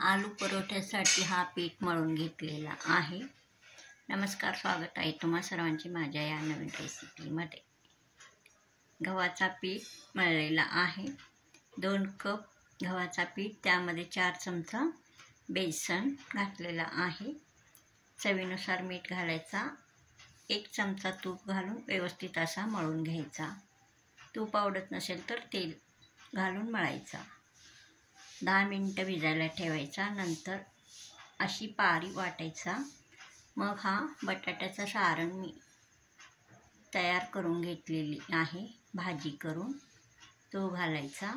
आलू परोठ्यासाठी हा पीठ मळून घेतलेला आहे. नमस्कार, स्वागत आहे तुम्हा सर्वांचे माझ्या या नवीन रेसिपीमध्ये. गव्हाचा पीठ मळलेला आहे. 2 कप गव्हाचा पीठ, त्यामध्ये 4 चमचा बेसन घातलेला आहे. चवीनुसार मीठ घालायचा. 1 चमचा तूप घालून व्यवस्थित असा मळून घ्यायचा. तूप आवडत नसेल तर तेल घालून मळायचा. 10 मिनिटं भिजायला ठेवायचा. नंतर अशी पारी वाटायचा. मग हा बटाट्याचा सारण मी तयार करून घेतलेली आहे भाजी करून, तो घालायचा.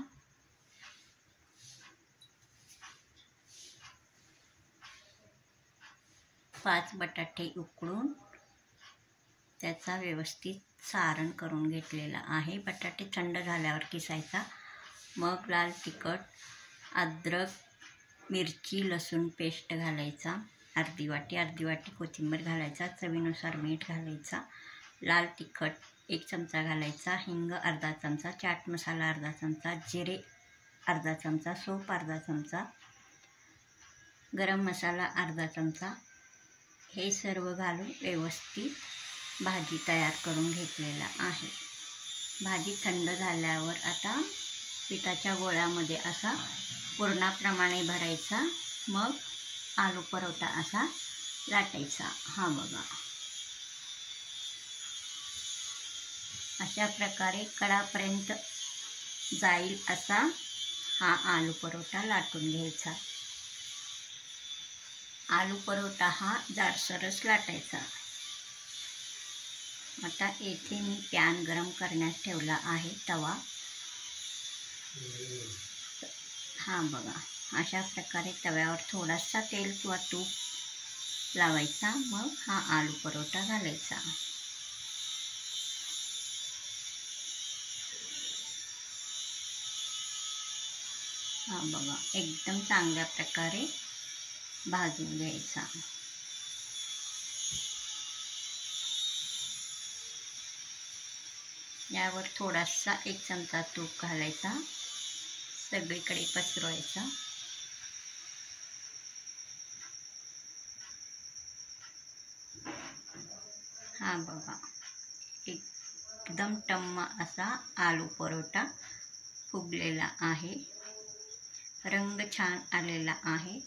पाच बटाटे उकडून त्याचा व्यवस्थित सारण करून घेतलेला आहे. बटाटे थंड झाल्यावर किसायचा. मग लाल तिखट, अद्रक, मिरची, लसूण पेस्ट घालायचा. अर्धी वाटी कोथिंबीर घालायचा. चवीनुसार मीठ घालायचा. लाल तिखट 1 चमचा घालायचा. हिंग अर्धा चमचा, चाट मसाला अर्धा चमचा, जिरे अर्धा चमचा, सोप अर्धा चमचा, गरम मसाला अर्धा चमचा, हे सर्व घालून व्यवस्थित भाजी तयार करून घेतलेला आहे. भाजी थंड झाल्यावर आता पिठाच्या गोळ्यामध्ये असा पुरणाप्रमाणे भरायचा. मग आलू परोठा असा लाटायचा. हा बघा, अशा प्रकारे कडापर्यंत जाईल असा हा आलू परोठा लाटून घ्यायचा. आलू परोठा हा जाडसरच लाटायचा. आता येथे मी पॅन गरम करण्यास ठेवला आहे, तवा. हा बघा, अशा प्रकारे तव्यावर थोडासा तेल किंवा तूप लावायचा. मग हा आलू परोठा घालायचा. हा बघा, एकदम चांगल्या प्रकारे भाजून घ्यायचा. यावर थोडासा 1 चमचा तूप घालायचा. सगळीकडे पसरवायचा. हा बघा, एकदम टम्म असा आलू परोठा फुगलेला आहे. रंग छान आलेला आहे.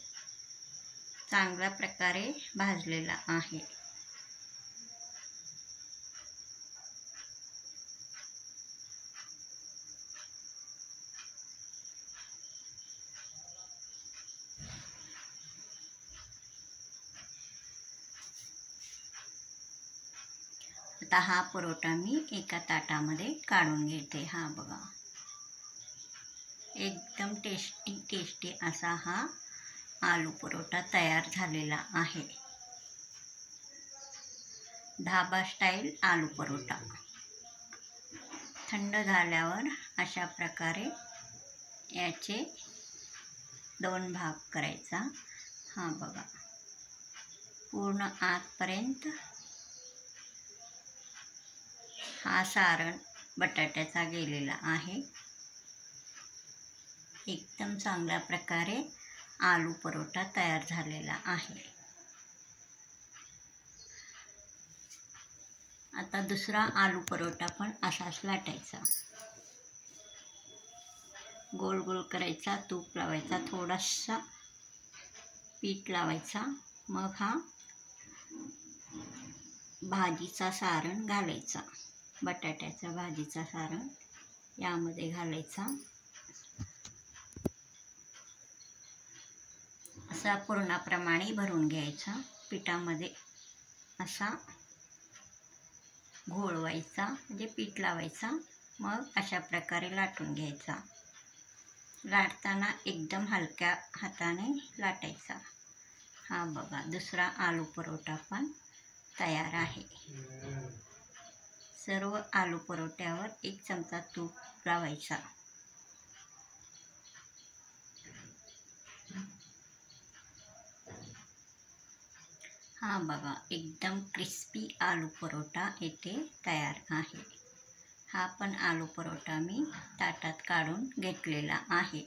चांगल्या प्रकारे भाजलेला आहे. आता हा परोठा मी एका ताटामध्ये काढून घेते. हा बघा, एकदम टेस्टी असा हा आलू परोठा तयार झालेला आहे. ढाबा स्टाईल आलू परोठा. थंड झाल्यावर अशा प्रकारे याचे 2 भाग करायचा. हा बघा, पूर्ण आतपर्यंत हा सारण बटाट्याचा गेलेला आहे. एकदम चांगल्या प्रकारे आलू परोठा तयार झालेला आहे. आता दुसरा आलू परोठा पण असाच लाटायचा. गोल गोल करायचा. तूप लावायचा. थोडासा पीठ लावायचा. मग हा भाजीचा सारण घालायचा. बटाट्याच्या भाजीचा सारण यामध्ये घालायचा. असा पुरणाप्रमाणे भरून घ्यायचा. पिठामध्ये असा घोळवायचा, म्हणजे पीठ लावायचा. मग अशा प्रकारे लाटून घ्यायचा. लाटताना एकदम हलक्या हाताने लाटायचा. हा बघा, दुसरा आलू परोठा पण तयार आहे. सर्व आलू परोठ्यावर 1 चमचा तूप लावायचा. हा बघा, एकदम क्रिस्पी आलू परोठा येथे तयार आहे. हा पण आलू परोठा मी ताटात काढून घेतलेला आहे.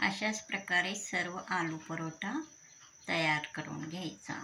अशाच प्रकारे सर्व आलू परोठा तयार करून घ्यायचा.